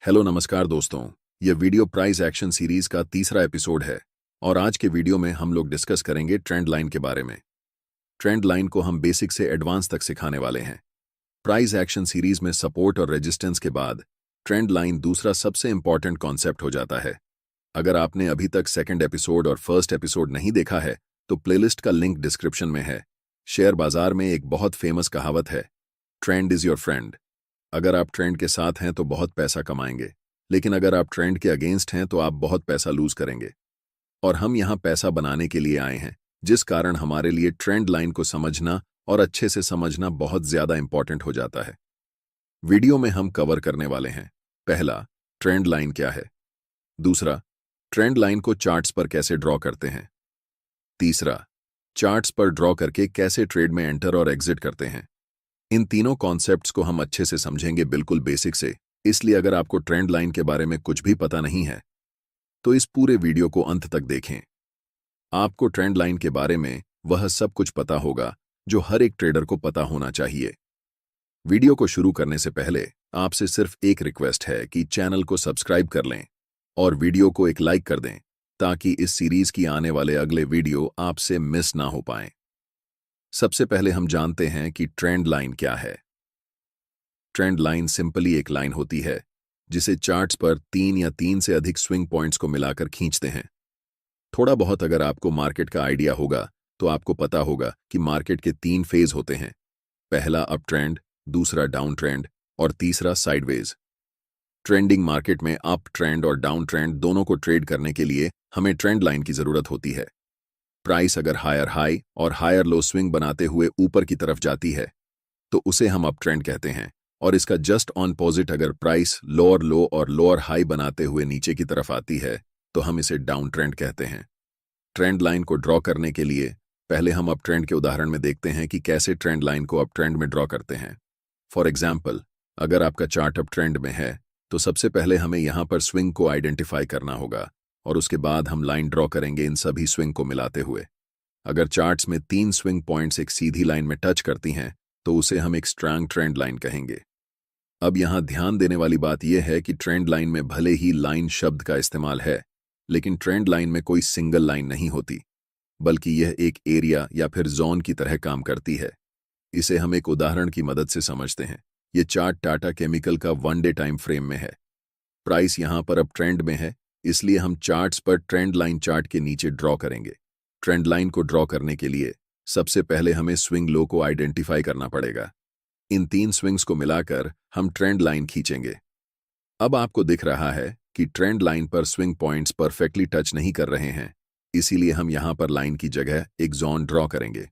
Hello नमस्कार दोस्तों। यह वीडियो प्राइस एक्शन सीरीज का तीसरा एपिसोड है और आज के वीडियो में हम लोग डिस्कस करेंगे ट्रेंड लाइन के बारे में। ट्रेंड लाइन को हम बेसिक से एडवांस तक सिखाने वाले हैं। प्राइस एक्शन सीरीज में सपोर्ट और रेजिस्टेंस के बाद ट्रेंड लाइन दूसरा सबसे इंपॉर्टेंट कॉन्सेप्ट हो जाता है। अगर आपने अभी तक सेकंड एपिसोड और फर्स्ट एपिसोड नहीं देखा है तो प्लेलिस्ट का लिंक डिस्क्रिप्शन में है। शेयर बाजार में एक बहुत फेमस कहावत है, ट्रेंड इज योर फ्रेंड। अगर आप ट्रेंड के साथ हैं तो बहुत पैसा कमाएंगे, लेकिन अगर आप ट्रेंड के अगेंस्ट हैं तो आप बहुत पैसा लूज करेंगे। और हम यहां पैसा बनाने के लिए आए हैं, जिस कारण हमारे लिए ट्रेंड लाइन को समझना और अच्छे से समझना बहुत ज्यादा इंपॉर्टेंट हो जाता है। वीडियो में हम कवर करने वाले हैं, पहला, ट्रेंड लाइन क्या है। दूसरा, ट्रेंड लाइन को चार्ट्स पर कैसे ड्रॉ करते हैं। तीसरा, चार्ट्स पर ड्रॉ करके कैसे ट्रेड में एंटर और एग्जिट करते हैं। इन तीनों कॉन्सेप्ट्स को हम अच्छे से समझेंगे, बिल्कुल बेसिक से। इसलिए अगर आपको ट्रेंड लाइन के बारे में कुछ भी पता नहीं है तो इस पूरे वीडियो को अंत तक देखें। आपको ट्रेंड लाइन के बारे में वह सब कुछ पता होगा जो हर एक ट्रेडर को पता होना चाहिए। वीडियो को शुरू करने से पहले आपसे सिर्फ एक रिक्वेस्ट है कि चैनल को सब्सक्राइब कर लें और वीडियो को एक लाइक कर दें, ताकि इस सीरीज की आने वाले अगले वीडियो आपसे मिस ना हो पाएं। सबसे पहले हम जानते हैं कि ट्रेंड लाइन क्या है। ट्रेंड लाइन सिंपली एक लाइन होती है जिसे चार्ट्स पर 3 या 3 से अधिक स्विंग पॉइंट्स को मिलाकर खींचते हैं। थोड़ा बहुत अगर आपको मार्केट का आइडिया होगा तो आपको पता होगा कि मार्केट के 3 फेज होते हैं, पहला अप ट्रेंड, दूसरा डाउन ट्रेंड और तीसरा साइडवेज। ट्रेंडिंग मार्केट में अप ट्रेंड और डाउन ट्रेंड दोनों को ट्रेड करने के लिए हमें ट्रेंड लाइन की जरूरत होती है। प्राइस अगर हायर हाई और हायर लो स्विंग बनाते हुए ऊपर की तरफ जाती है तो उसे हम अप ट्रेंड कहते हैं, और इसका जस्ट ऑपोजिट अगर प्राइस लोअर लो और लोअर हाई बनाते हुए नीचे की तरफ आती है तो हम इसे डाउन ट्रेंड कहते हैं। ट्रेंड लाइन को ड्रॉ करने के लिए पहले हम अप ट्रेंड के उदाहरण में देखते हैं कि कैसे ट्रेंड लाइन को अप ट्रेंड में ड्रॉ करते हैं। फॉर एग्जाम्पल, अगर आपका चार्ट अप ट्रेंड में है तो सबसे पहले हमें यहां पर स्विंग को आइडेंटिफाई करना होगा और उसके बाद हम लाइन ड्रॉ करेंगे इन सभी स्विंग को मिलाते हुए। अगर चार्ट्स में 3 स्विंग पॉइंट्स एक सीधी लाइन में टच करती हैं तो उसे हम एक स्ट्रांग ट्रेंड लाइन कहेंगे। अब यहां ध्यान देने वाली बात यह है कि ट्रेंड लाइन में भले ही लाइन शब्द का इस्तेमाल है, लेकिन ट्रेंड लाइन में कोई सिंगल लाइन नहीं होती, बल्कि यह एक एरिया या फिर जोन की तरह काम करती है। इसे हम एक उदाहरण की मदद से समझते हैं। यह चार्ट टाटा केमिकल का 1 डे टाइम फ्रेम में है। प्राइस यहां पर अब ट्रेंड में है, इसलिए हम चार्ट्स पर ट्रेंड लाइन चार्ट के नीचे ड्रॉ करेंगे। ट्रेंड लाइन को ड्रॉ करने के लिए सबसे पहले हमें स्विंग लो को आइडेंटिफाई करना पड़ेगा। इन 3 स्विंग्स को मिलाकर हम ट्रेंड लाइन खींचेंगे। अब आपको दिख रहा है कि ट्रेंड लाइन पर स्विंग पॉइंट्स परफेक्टली टच नहीं कर रहे हैं, इसीलिए हम यहां पर लाइन की जगह एक जोन ड्रॉ करेंगे।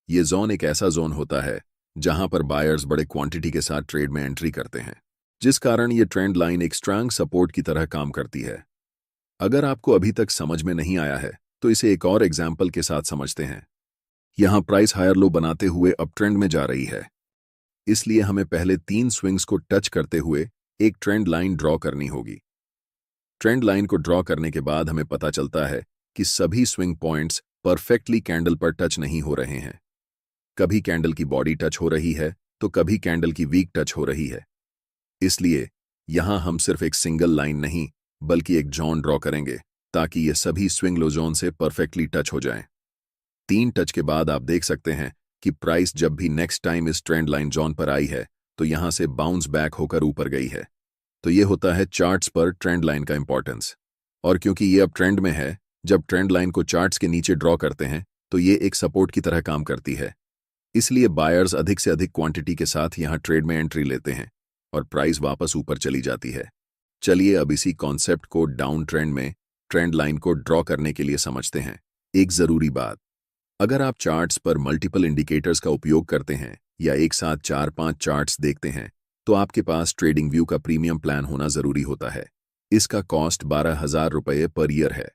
ये जोन एक ऐसा जोन होता है जहां पर बायर्स बड़े क्वांटिटी के साथ ट्रेड में एंट्री करते हैं, जिस कारण ये ट्रेंड लाइन एक स्ट्रांग सपोर्ट की तरह काम करती है। अगर आपको अभी तक समझ में नहीं आया है तो इसे एक और एग्जाम्पल के साथ समझते हैं। यहां प्राइस हायर लो बनाते हुए अप ट्रेंड में जा रही है, इसलिए हमें पहले 3 स्विंग्स को टच करते हुए एक ट्रेंड लाइन ड्रॉ करनी होगी। ट्रेंड लाइन को ड्रॉ करने के बाद हमें पता चलता है कि सभी स्विंग पॉइंट्स परफेक्टली कैंडल पर टच नहीं हो रहे हैं। कभी कैंडल की बॉडी टच हो रही है तो कभी कैंडल की वीक टच हो रही है। इसलिए यहां हम सिर्फ एक सिंगल लाइन नहीं बल्कि एक जोन ड्रॉ करेंगे ताकि ये सभी स्विंग लो जोन से परफेक्टली टच हो जाएं। 3 टच के बाद आप देख सकते हैं कि प्राइस जब भी नेक्स्ट टाइम इस ट्रेंड लाइन जोन पर आई है तो यहां से बाउंस बैक होकर ऊपर गई है। तो ये होता है चार्ट्स पर ट्रेंड लाइन का इंपॉर्टेंस। और क्योंकि ये अब ट्रेंड में है, जब ट्रेंड लाइन को चार्ट्स के नीचे ड्रॉ करते हैं तो ये एक सपोर्ट की तरह काम करती है। इसलिए बायर्स अधिक से अधिक क्वांटिटी के साथ यहां ट्रेड में एंट्री लेते हैं और प्राइस वापस ऊपर चली जाती है। चलिए अब इसी कॉन्सेप्ट को डाउन ट्रेंड में ट्रेंड लाइन को ड्रॉ करने के लिए समझते हैं। एक जरूरी बात, अगर आप चार्ट्स पर मल्टीपल इंडिकेटर्स का उपयोग करते हैं या एक साथ 4-5 चार्ट्स देखते हैं तो आपके पास ट्रेडिंग व्यू का प्रीमियम प्लान होना जरूरी होता है। इसका कॉस्ट 12,000 रुपये पर ईयर है।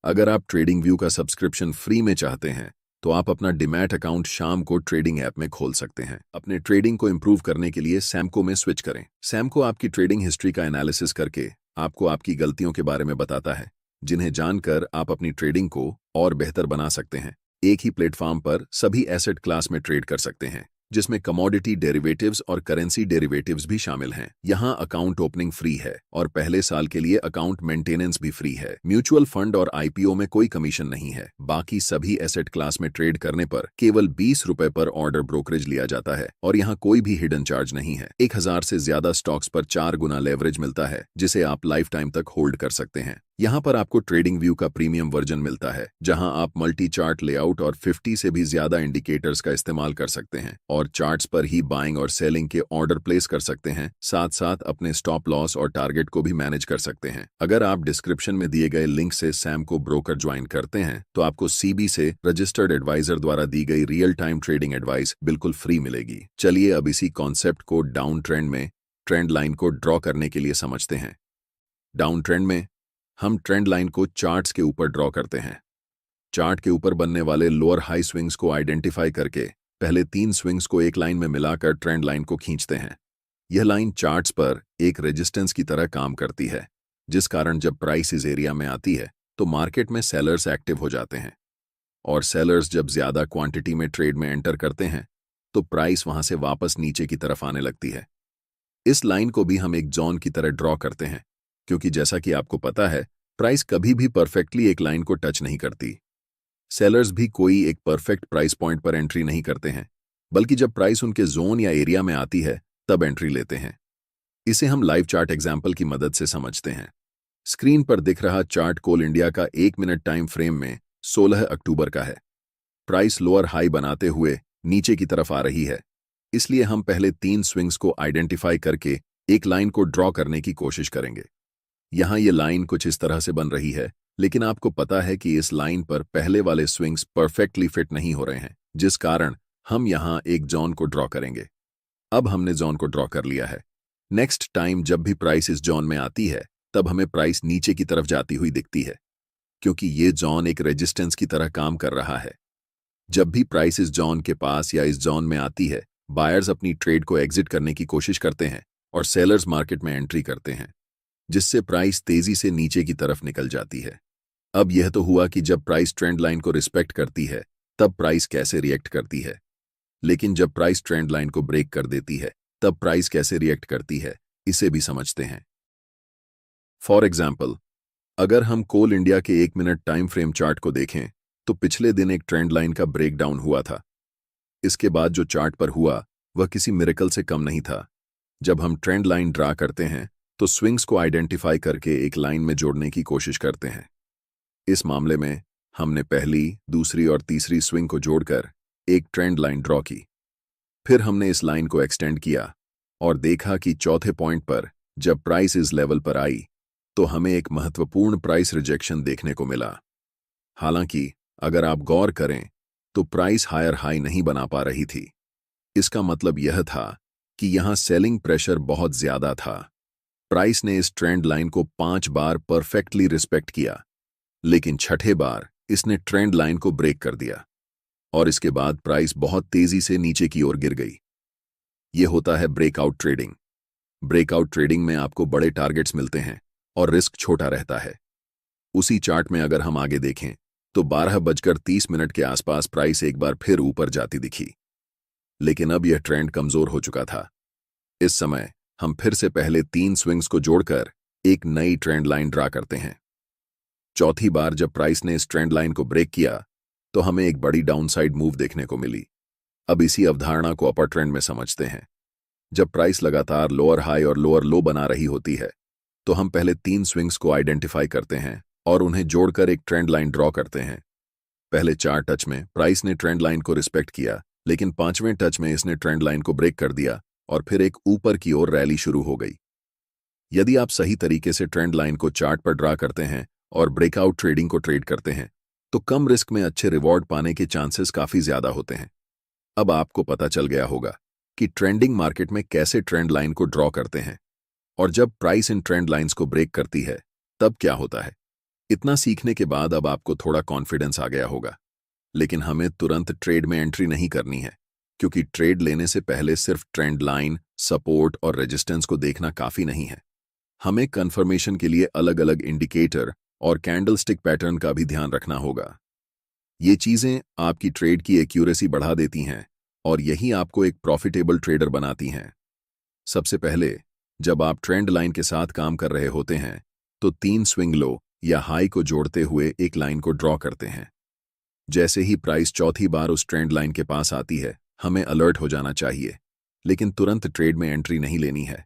अगर आप ट्रेडिंग व्यू का सब्सक्रिप्शन फ्री में चाहते हैं तो आप अपना डीमैट अकाउंट शाम को ट्रेडिंग ऐप में खोल सकते हैं। अपने ट्रेडिंग को इंप्रूव करने के लिए सैमको में स्विच करें। सैमको आपकी ट्रेडिंग हिस्ट्री का एनालिसिस करके आपको आपकी गलतियों के बारे में बताता है, जिन्हें जानकर आप अपनी ट्रेडिंग को और बेहतर बना सकते हैं। एक ही प्लेटफॉर्म पर सभी एसेट क्लास में ट्रेड कर सकते हैं। जिसमें कमोडिटी डेरिवेटिव्स और करेंसी डेरिवेटिव्स भी शामिल हैं। यहाँ अकाउंट ओपनिंग फ्री है और पहले साल के लिए अकाउंट मेंटेनेंस भी फ्री है। म्यूचुअल फंड और आईपीओ में कोई कमीशन नहीं है। बाकी सभी एसेट क्लास में ट्रेड करने पर केवल 20 रुपए पर ऑर्डर ब्रोकरेज लिया जाता है और यहाँ कोई भी हिडन चार्ज नहीं है। 1000 से ज्यादा स्टॉक्स पर 4 गुना लेवरेज मिलता है, जिसे आप लाइफ टाइम तक होल्ड कर सकते हैं। यहाँ पर आपको ट्रेडिंग व्यू का प्रीमियम वर्जन मिलता है, जहां आप मल्टी चार्ट लेआउट और 50 से भी ज्यादा इंडिकेटर्स का इस्तेमाल कर सकते हैं और चार्ट्स पर ही बाइंग और सेलिंग के ऑर्डर प्लेस कर सकते हैं। साथ साथ अपने स्टॉप लॉस और टारगेट को भी मैनेज कर सकते हैं। अगर आप डिस्क्रिप्शन में दिए गए लिंक से सैम को ब्रोकर ज्वाइन करते हैं तो आपको सीबी से रजिस्टर्ड एडवाइजर द्वारा दी गई रियल टाइम ट्रेडिंग एडवाइस बिल्कुल फ्री मिलेगी। चलिए अब इसी कॉन्सेप्ट को डाउन ट्रेंड में ट्रेंड लाइन को ड्रॉ करने के लिए समझते हैं। डाउन ट्रेंड में हम ट्रेंड लाइन को चार्ट्स के ऊपर ड्रॉ करते हैं। चार्ट के ऊपर बनने वाले लोअर हाई स्विंग्स को आइडेंटिफाई करके पहले 3 स्विंग्स को एक लाइन में मिलाकर ट्रेंड लाइन को खींचते हैं। यह लाइन चार्ट्स पर एक रेजिस्टेंस की तरह काम करती है, जिस कारण जब प्राइस इस एरिया में आती है तो मार्केट में सेलर्स एक्टिव हो जाते हैं और सेलर्स जब ज्यादा क्वांटिटी में ट्रेड में एंटर करते हैं तो प्राइस वहां से वापस नीचे की तरफ आने लगती है। इस लाइन को भी हम एक जोन की तरह ड्रॉ करते हैं, क्योंकि जैसा कि आपको पता है प्राइस कभी भी परफेक्टली एक लाइन को टच नहीं करती। सेलर्स भी कोई एक परफेक्ट प्राइस पॉइंट पर एंट्री नहीं करते हैं, बल्कि जब प्राइस उनके जोन या एरिया में आती है तब एंट्री लेते हैं। इसे हम लाइव चार्ट एग्जाम्पल की मदद से समझते हैं। स्क्रीन पर दिख रहा चार्ट कोल इंडिया का 1 मिनट टाइम फ्रेम में 16 अक्टूबर का है। प्राइस लोअर हाई बनाते हुए नीचे की तरफ आ रही है, इसलिए हम पहले 3 स्विंग्स को आइडेंटिफाई करके एक लाइन को ड्रॉ करने की कोशिश करेंगे। यहाँ ये लाइन कुछ इस तरह से बन रही है, लेकिन आपको पता है कि इस लाइन पर पहले वाले स्विंग्स परफेक्टली फिट नहीं हो रहे हैं, जिस कारण हम यहाँ एक जोन को ड्रॉ करेंगे। अब हमने जोन को ड्रॉ कर लिया है। नेक्स्ट टाइम जब भी प्राइस इस जोन में आती है तब हमें प्राइस नीचे की तरफ जाती हुई दिखती है, क्योंकि ये जोन एक रेजिस्टेंस की तरह काम कर रहा है। जब भी प्राइस इस जोन के पास या इस जोन में आती है, बायर्स अपनी ट्रेड को एग्जिट करने की कोशिश करते हैं और सेलर्स मार्केट में एंट्री करते हैं, जिससे प्राइस तेजी से नीचे की तरफ निकल जाती है। अब यह तो हुआ कि जब प्राइस ट्रेंड लाइन को रिस्पेक्ट करती है तब प्राइस कैसे रिएक्ट करती है, लेकिन जब प्राइस ट्रेंड लाइन को ब्रेक कर देती है तब प्राइस कैसे रिएक्ट करती है, इसे भी समझते हैं। फॉर एग्जाम्पल, अगर हम कोल इंडिया के 1 मिनट टाइम फ्रेम चार्ट को देखें तो पिछले दिन एक ट्रेंड लाइन का ब्रेकडाउन हुआ था। इसके बाद जो चार्ट पर हुआ वह किसी मिरेकल से कम नहीं था। जब हम ट्रेंड लाइन ड्रा करते हैं तो स्विंग्स को आइडेंटिफाई करके एक लाइन में जोड़ने की कोशिश करते हैं। इस मामले में हमने पहली, दूसरी और तीसरी स्विंग को जोड़कर एक ट्रेंड लाइन ड्रॉ की। फिर हमने इस लाइन को एक्सटेंड किया और देखा कि चौथे पॉइंट पर जब प्राइस इस लेवल पर आई तो हमें एक महत्वपूर्ण प्राइस रिजेक्शन देखने को मिला। हालांकि अगर आप गौर करें तो प्राइस हायर हाई नहीं बना पा रही थी। इसका मतलब यह था कि यहां सेलिंग प्रेशर बहुत ज्यादा था। प्राइस ने इस ट्रेंड लाइन को 5 बार परफेक्टली रिस्पेक्ट किया, लेकिन छठे बार इसने ट्रेंड लाइन को ब्रेक कर दिया और इसके बाद प्राइस बहुत तेजी से नीचे की ओर गिर गई। यह होता है ब्रेकआउट ट्रेडिंग। ब्रेकआउट ट्रेडिंग में आपको बड़े टारगेट्स मिलते हैं और रिस्क छोटा रहता है। उसी चार्ट में अगर हम आगे देखें तो 12:30 के आसपास प्राइस एक बार फिर ऊपर जाती दिखी, लेकिन अब यह ट्रेंड कमजोर हो चुका था। इस समय हम फिर से पहले 3 स्विंग्स को जोड़कर एक नई ट्रेंड लाइन ड्रा करते हैं। चौथी बार जब प्राइस ने इस ट्रेंड लाइन को ब्रेक किया तो हमें एक बड़ी डाउनसाइड मूव देखने को मिली। अब इसी अवधारणा को अपर ट्रेंड में समझते हैं। जब प्राइस लगातार लोअर हाई और लोअर लो बना रही होती है तो हम पहले 3 स्विंग्स को आइडेंटिफाई करते हैं और उन्हें जोड़कर एक ट्रेंड लाइन ड्रॉ करते हैं। पहले 4 टच में प्राइस ने ट्रेंड लाइन को रिस्पेक्ट किया, लेकिन 5वें टच में इसने ट्रेंड लाइन को ब्रेक कर दिया और फिर एक ऊपर की ओर रैली शुरू हो गई। यदि आप सही तरीके से ट्रेंड लाइन को चार्ट पर ड्रा करते हैं और ब्रेकआउट ट्रेडिंग को ट्रेड करते हैं तो कम रिस्क में अच्छे रिवॉर्ड पाने के चांसेस काफी ज्यादा होते हैं। अब आपको पता चल गया होगा कि ट्रेंडिंग मार्केट में कैसे ट्रेंड लाइन को ड्रॉ करते हैं और जब प्राइस इन ट्रेंड लाइंस को ब्रेक करती है तब क्या होता है। इतना सीखने के बाद अब आपको थोड़ा कॉन्फिडेंस आ गया होगा, लेकिन हमें तुरंत ट्रेड में एंट्री नहीं करनी है, क्योंकि ट्रेड लेने से पहले सिर्फ ट्रेंड लाइन, सपोर्ट और रेजिस्टेंस को देखना काफी नहीं है। हमें कंफर्मेशन के लिए अलग अलग इंडिकेटर और कैंडलस्टिक पैटर्न का भी ध्यान रखना होगा। ये चीजें आपकी ट्रेड की एक्यूरेसी बढ़ा देती हैं और यही आपको एक प्रॉफिटेबल ट्रेडर बनाती हैं। सबसे पहले, जब आप ट्रेंड लाइन के साथ काम कर रहे होते हैं तो 3 स्विंग लो या हाई को जोड़ते हुए एक लाइन को ड्रॉ करते हैं। जैसे ही प्राइस चौथी बार उस ट्रेंड लाइन के पास आती है, हमें अलर्ट हो जाना चाहिए, लेकिन तुरंत ट्रेड में एंट्री नहीं लेनी है।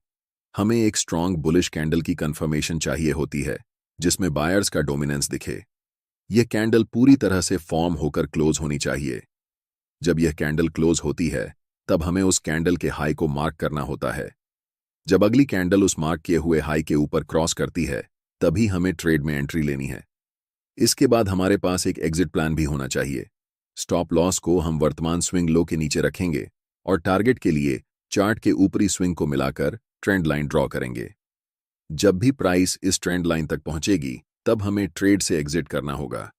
हमें एक स्ट्रॉन्ग बुलिश कैंडल की कंफर्मेशन चाहिए होती है जिसमें बायर्स का डोमिनेंस दिखे। यह कैंडल पूरी तरह से फॉर्म होकर क्लोज होनी चाहिए। जब यह कैंडल क्लोज होती है तब हमें उस कैंडल के हाई को मार्क करना होता है। जब अगली कैंडल उस मार्क किए हुए हाई के ऊपर क्रॉस करती है तभी हमें ट्रेड में एंट्री लेनी है। इसके बाद हमारे पास एक एग्जिट प्लान भी होना चाहिए। स्टॉप लॉस को हम वर्तमान स्विंग लो के नीचे रखेंगे और टारगेट के लिए चार्ट के ऊपरी स्विंग को मिलाकर ट्रेंड लाइन ड्रॉ करेंगे। जब भी प्राइस इस ट्रेंड लाइन तक पहुंचेगी तब हमें ट्रेड से एग्जिट करना होगा।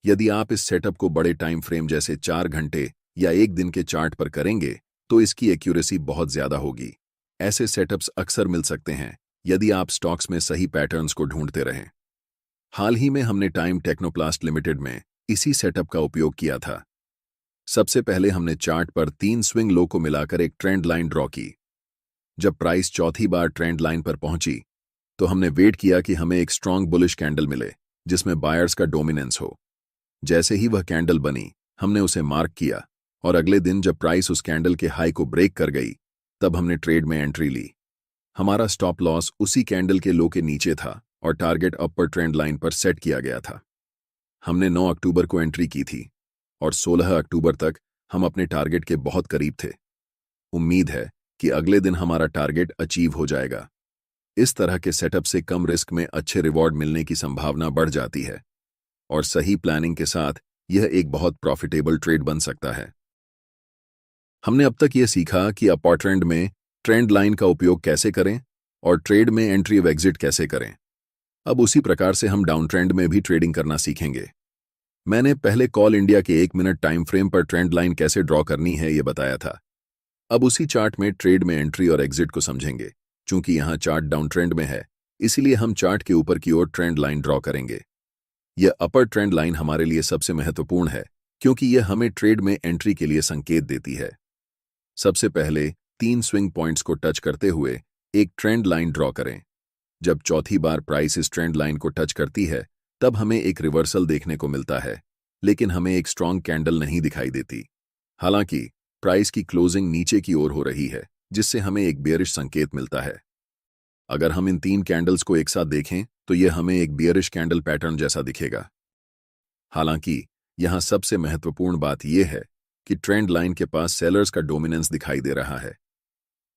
यदि आप इस सेटअप को बड़े टाइम फ्रेम जैसे 4 घंटे या 1 दिन के चार्ट पर करेंगे तो इसकी एक्यूरेसी बहुत ज्यादा होगी। ऐसे सेटअप्स अक्सर मिल सकते हैं यदि आप स्टॉक्स में सही पैटर्न्स को ढूंढते रहें। हाल ही में हमने टाइम टेक्नोप्लास्ट लिमिटेड में इसी सेटअप का उपयोग किया था। सबसे पहले हमने चार्ट पर 3 स्विंग लो को मिलाकर एक ट्रेंड लाइन ड्रॉ की। जब प्राइस चौथी बार ट्रेंड लाइन पर पहुंची तो हमने वेट किया कि हमें एक स्ट्रॉन्ग बुलिश कैंडल मिले जिसमें बायर्स का डोमिनेंस हो। जैसे ही वह कैंडल बनी, हमने उसे मार्क किया और अगले दिन जब प्राइस उस कैंडल के हाई को ब्रेक कर गई तब हमने ट्रेड में एंट्री ली। हमारा स्टॉप लॉस उसी कैंडल के लो के नीचे था और टारगेट अपर ट्रेंड लाइन पर सेट किया गया था। हमने 9 अक्टूबर को एंट्री की थी और 16 अक्टूबर तक हम अपने टारगेट के बहुत करीब थे। उम्मीद है कि अगले दिन हमारा टारगेट अचीव हो जाएगा। इस तरह के सेटअप से कम रिस्क में अच्छे रिवॉर्ड मिलने की संभावना बढ़ जाती है और सही प्लानिंग के साथ यह एक बहुत प्रॉफिटेबल ट्रेड बन सकता है। हमने अब तक यह सीखा कि अपर ट्रेंड में ट्रेंड लाइन का उपयोग कैसे करें और ट्रेड में एंट्री व एग्जिट कैसे करें। अब उसी प्रकार से हम डाउन ट्रेंड में भी ट्रेडिंग करना सीखेंगे। मैंने पहले कॉल इंडिया के 1 मिनट टाइम फ्रेम पर ट्रेंड लाइन कैसे ड्रॉ करनी है यह बताया था। अब उसी चार्ट में ट्रेड में एंट्री और एग्जिट को समझेंगे। चूंकि यहां चार्ट डाउन ट्रेंड में है, इसलिए हम चार्ट के ऊपर की ओर ट्रेंड लाइन ड्रॉ करेंगे। यह अपर ट्रेंड लाइन हमारे लिए सबसे महत्वपूर्ण है क्योंकि यह हमें ट्रेड में एंट्री के लिए संकेत देती है। सबसे पहले 3 स्विंग पॉइंट्स को टच करते हुए एक ट्रेंड लाइन ड्रॉ करें। जब चौथी बार प्राइस इस ट्रेंड लाइन को टच करती है तब हमें एक रिवर्सल देखने को मिलता है, लेकिन हमें एक स्ट्रॉन्ग कैंडल नहीं दिखाई देती। हालांकि प्राइस की क्लोजिंग नीचे की ओर हो रही है जिससे हमें एक बेयरिश संकेत मिलता है। अगर हम इन 3 कैंडल्स को एक साथ देखें तो यह हमें एक बेयरिश कैंडल पैटर्न जैसा दिखेगा। हालांकि यहां सबसे महत्वपूर्ण बात यह है कि ट्रेंड लाइन के पास सेलर्स का डोमिनेंस दिखाई दे रहा है,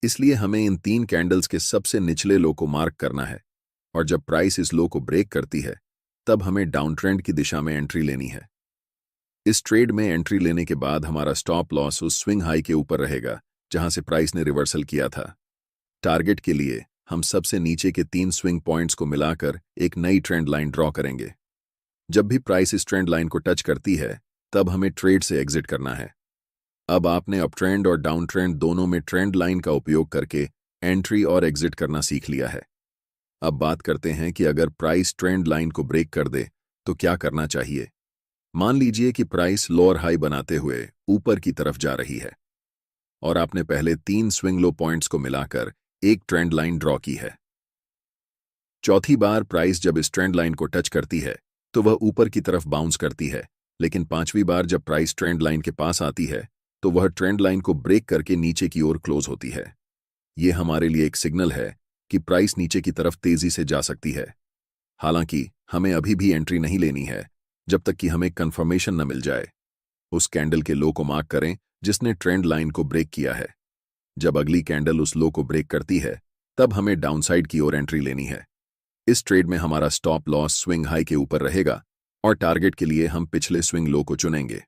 इसलिए हमें इन 3 कैंडल्स के सबसे निचले लो को मार्क करना है और जब प्राइस इस लो को ब्रेक करती है तब हमें डाउन ट्रेंड की दिशा में एंट्री लेनी है। इस ट्रेड में एंट्री लेने के बाद हमारा स्टॉप लॉस उस स्विंग हाई के ऊपर रहेगा जहां से प्राइस ने रिवर्सल किया था। टारगेट के लिए हम सबसे नीचे के 3 स्विंग पॉइंट्स को मिलाकर एक नई ट्रेंड लाइन ड्रॉ करेंगे। जब भी प्राइस इस ट्रेंड लाइन को टच करती है तब हमें ट्रेड से एग्जिट करना है। अब आपने अप ट्रेंड और डाउन ट्रेंड दोनों में ट्रेंड लाइन का उपयोग करके एंट्री और एग्जिट करना सीख लिया है। अब बात करते हैं कि अगर प्राइस ट्रेंड लाइन को ब्रेक कर दे तो क्या करना चाहिए। मान लीजिए कि प्राइस लोअर हाई बनाते हुए ऊपर की तरफ जा रही है और आपने पहले 3 स्विंग लो पॉइंट्स को मिलाकर एक ट्रेंड लाइन ड्रॉ की है। चौथी बार प्राइस जब इस ट्रेंड लाइन को टच करती है तो वह ऊपर की तरफ बाउंस करती है, लेकिन 5वीं बार जब प्राइस ट्रेंड लाइन के पास आती है तो वह ट्रेंड लाइन को ब्रेक करके नीचे की ओर क्लोज होती है। यह हमारे लिए एक सिग्नल है कि प्राइस नीचे की तरफ तेजी से जा सकती है। हालांकि हमें अभी भी एंट्री नहीं लेनी है जब तक कि हमें कंफर्मेशन न मिल जाए। उस कैंडल के लो को मार्क करें जिसने ट्रेंड लाइन को ब्रेक किया है। जब अगली कैंडल उस लो को ब्रेक करती है तब हमें डाउनसाइड की ओर एंट्री लेनी है। इस ट्रेड में हमारा स्टॉप लॉस स्विंग हाई के ऊपर रहेगा और टारगेट के लिए हम पिछले स्विंग लो को चुनेंगे।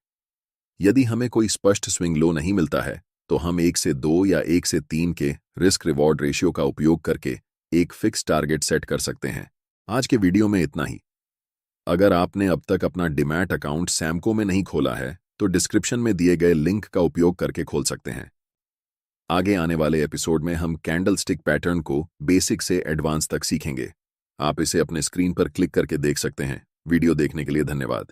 यदि हमें कोई स्पष्ट स्विंग लो नहीं मिलता है तो हम 1 से 2 या 1 से 3 के रिस्क रिवॉर्ड रेशियो का उपयोग करके एक फिक्स टारगेट सेट कर सकते हैं। आज के वीडियो में इतना ही। अगर आपने अब तक अपना डीमैट अकाउंट सैमको में नहीं खोला है तो डिस्क्रिप्शन में दिए गए लिंक का उपयोग करके खोल सकते हैं। आगे आने वाले एपिसोड में हम कैंडल स्टिक पैटर्न को बेसिक से एडवांस तक सीखेंगे। आप इसे अपने स्क्रीन पर क्लिक करके देख सकते हैं। वीडियो देखने के लिए धन्यवाद।